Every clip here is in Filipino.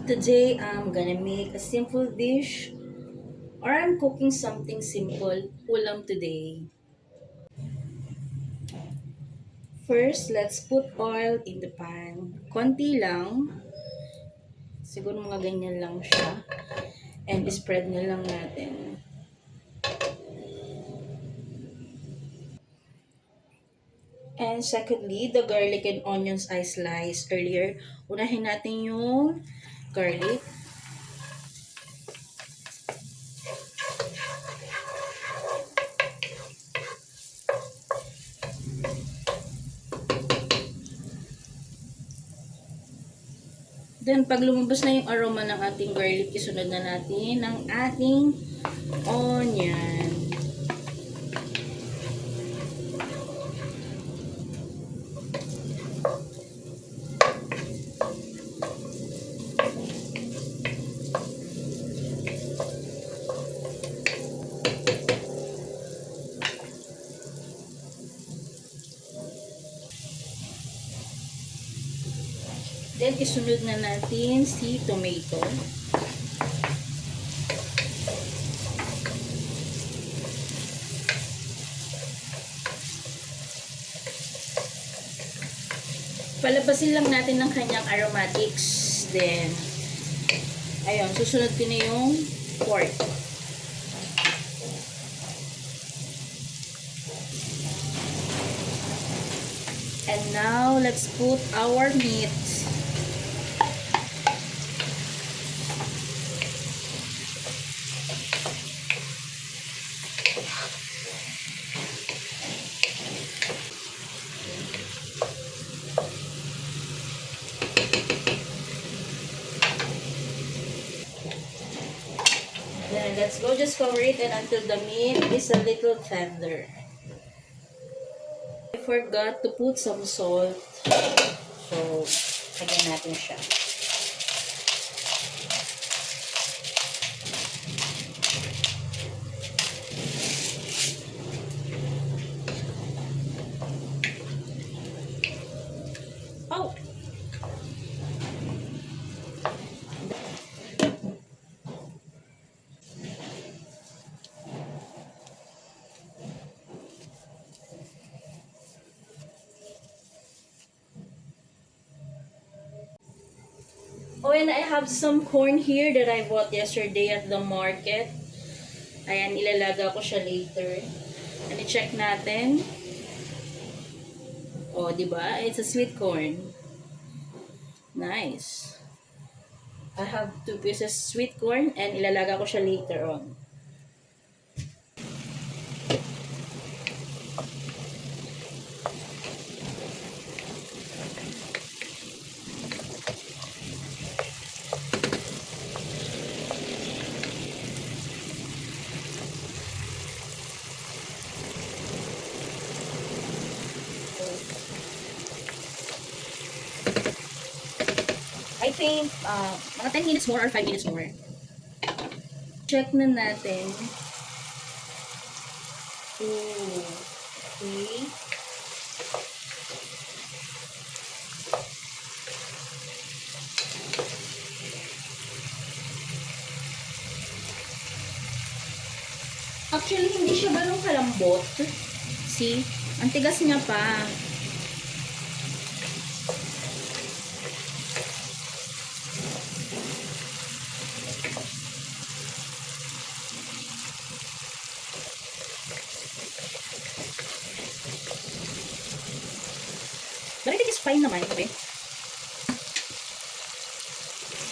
Today I'm gonna make a simple dish or I'm cooking something simple, ulam today. First, let's put oil in the pan. Konti lang. Siguro mga ganyan lang siya. And spread na lang natin. And secondly, the garlic and onions I sliced earlier. Unahin natin yung garlic. Then, pag lumabas na yung aroma ng ating garlic, isunod na natin ang ating onion. Then, isunod na natin si tomato. Palabasin lang natin ng kanyang aromatics. Then, ayun, susunod ko na yung pork. And now, let's put our meat. Then, let's go just cover it and until the meat is a little tender. I forgot to put some salt. So, lagyan natin siya. Oh! Oh, and I have some corn here that I bought yesterday at the market. Ayan, ilalaga ko siya later. And i-check natin. Oh, di ba? It's a sweet corn. Nice. I have 2 pieces sweet corn and ilalaga ko siya later on. I think mga 10 minutes more or 5 minutes more. Check na natin. Ooh. Okay. Actually, hindi siya ganun kalambot. See? Ang tigas niya pa. But I think it's fine naman. Okay.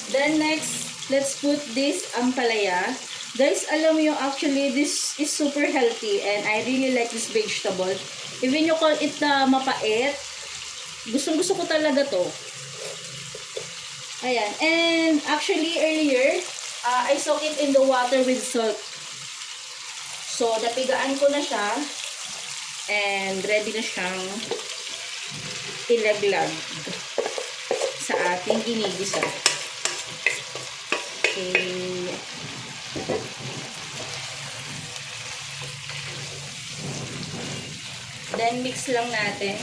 Then next, let's put this ampalaya. Guys, alam mo yung actually this is super healthy and I really like this vegetable. Even you call it mapait, gustong-gusto ko talaga to. Ayan. And actually earlier, I soak it in the water with salt. So, napigaan ko na siya and ready na siyang ilaglag sa ating ginigisa. Okay. Then, mix lang natin.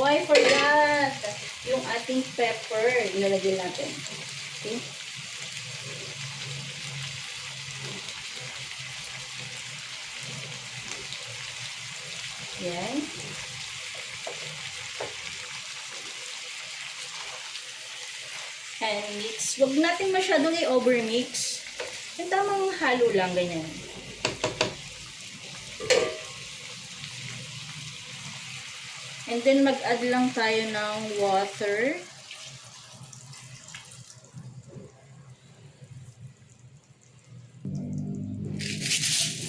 Oh, I forgot. Yung ating pepper, ilalagay natin. Okay? Yan. And mix. Huwag natin masyadong i-overmix. Yung tamang halo lang, ganyan. And then, mag-add lang tayo ng water.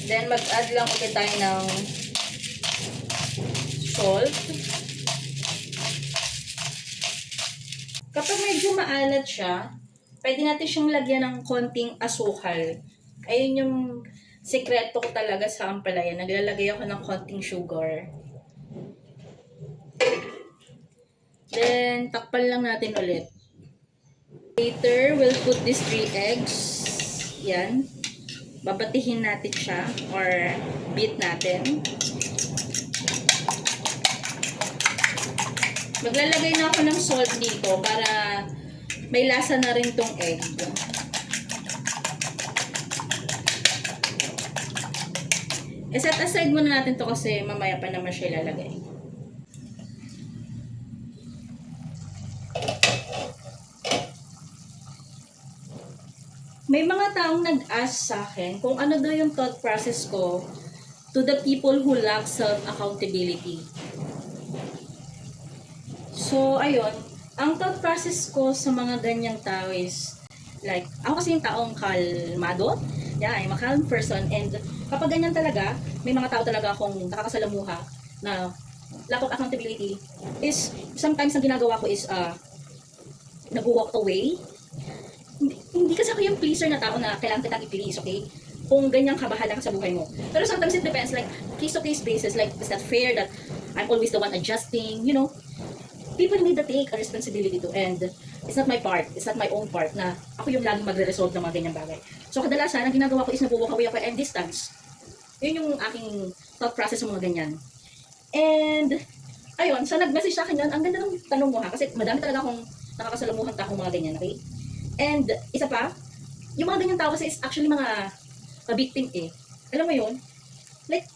Then, mag-add lang ulit tayo ng salt. Kapag medyo maalat siya, pwede natin siyang lagyan ng konting asukal. Ayun yung sekreto ko talaga sa ampalaya. Naglalagay ako ng konting sugar. Then, takpan lang natin ulit. Later, we'll put these 3 eggs. Yan. Babatihin natin siya or beat natin. Maglalagay na ako ng salt dito para may lasa na rin tong egg. Set aside muna natin to kasi mamaya pa naman siya ilalagay. May mga taong nag-ask sa akin kung ano daw yung thought process ko to the people who lack self-accountability. So, ayun. Ang thought process ko sa mga ganyang tao is, like, ako kasi yung taong kalmado. Yeah, I'm a calm person. And kapag ganyan talaga, may mga tao talaga akong nakakasalamuha na lack of accountability is, sometimes ang ginagawa ko is, nag-walk away. Hindi kasi ako yung pleaser na tao na kailangan kitang i-please, okay? Kung ganyan ka, bahala ka sa buhay mo. Pero sometimes it depends, like, case-to-case basis, like, is that fair that I'm always the one adjusting, you know? People need to take a responsibility to, and it's not my part, it's not my own part na ako yung laging magre-resolve ng mga ganyang bagay. So, kadalasan, ang ginagawa ko is nag-walk away ako and distance. Yun yung aking thought process sa mga ganyan. And, ayun, sa nag-message sa akin yan, ang ganda ng tanong mo ha, kasi madami talaga akong nakakasalamuhan takong mga ganyan, okay? And, isa pa, yung mga ganyang tao kasi is actually mga victim eh. Alam mo yun? Like,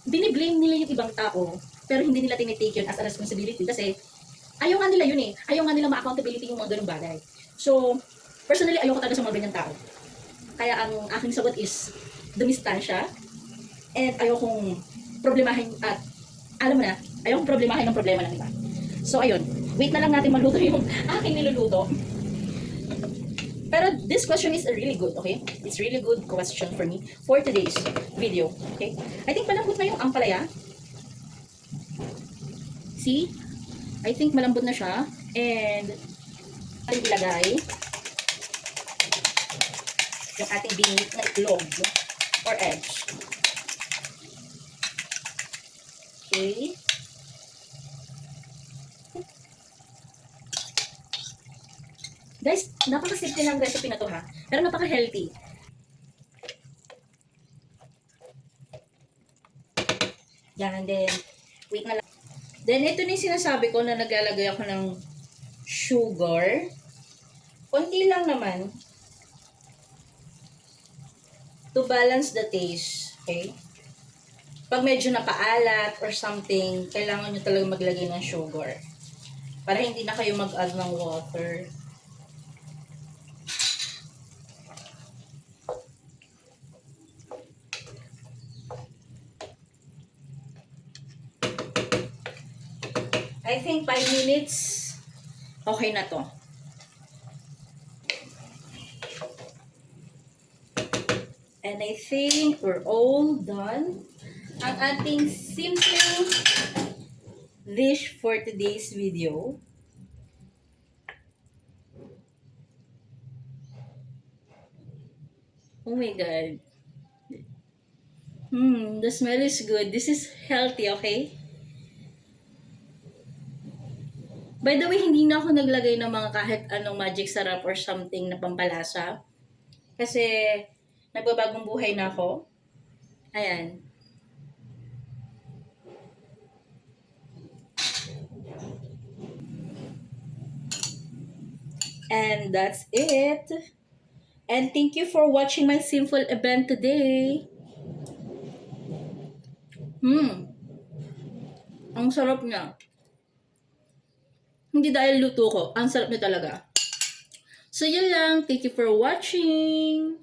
biniblame nila yung ibang tao, pero hindi nila tinitake yun as a responsibility kasi ayaw nga nila yun eh. Ayaw nga nila ma-accountability yung mga ganung bagay. So, personally, ayaw ko talaga sa mga ganyang tao. Kaya ang aking sagot is, dumistansya, and ayaw kong problemahin, at alam mo na, ayaw kong problemahin ng problema ng iba. So, ayun. Wait na lang natin maluto yung aking niluluto. Pero this question is a really good, okay? It's really good question for me for today's video, okay? I think malambot na yung ampalaya. See? I think malambot na siya. And ating ilagay yung ating binit na itlog or eggs. Okay? Guys, napaka-simple ng recipe na to ha. Pero napaka-healthy. Yan, then, wait na lang. Then, ito na yung sinasabi ko na naglalagay ako ng sugar. Konti lang naman. To balance the taste. Okay? Pag medyo napaalat or something, kailangan nyo talaga maglagay ng sugar. Para hindi na kayo mag-add ng water. I think 5 minutes, okay na to. And I think we're all done. Ang ating simple dish for today's video. Oh my God. The smell is good. This is healthy, okay? By the way, hindi na ako naglagay ng mga kahit anong magic sarap or something na pampalasa. Kasi, nagbabagong buhay na ako. Ayan. And that's it. And thank you for watching my simple event today. Ang sarap niya. Hindi dahil luto ko, ang sarap niya talaga. So yun lang. Thank you for watching.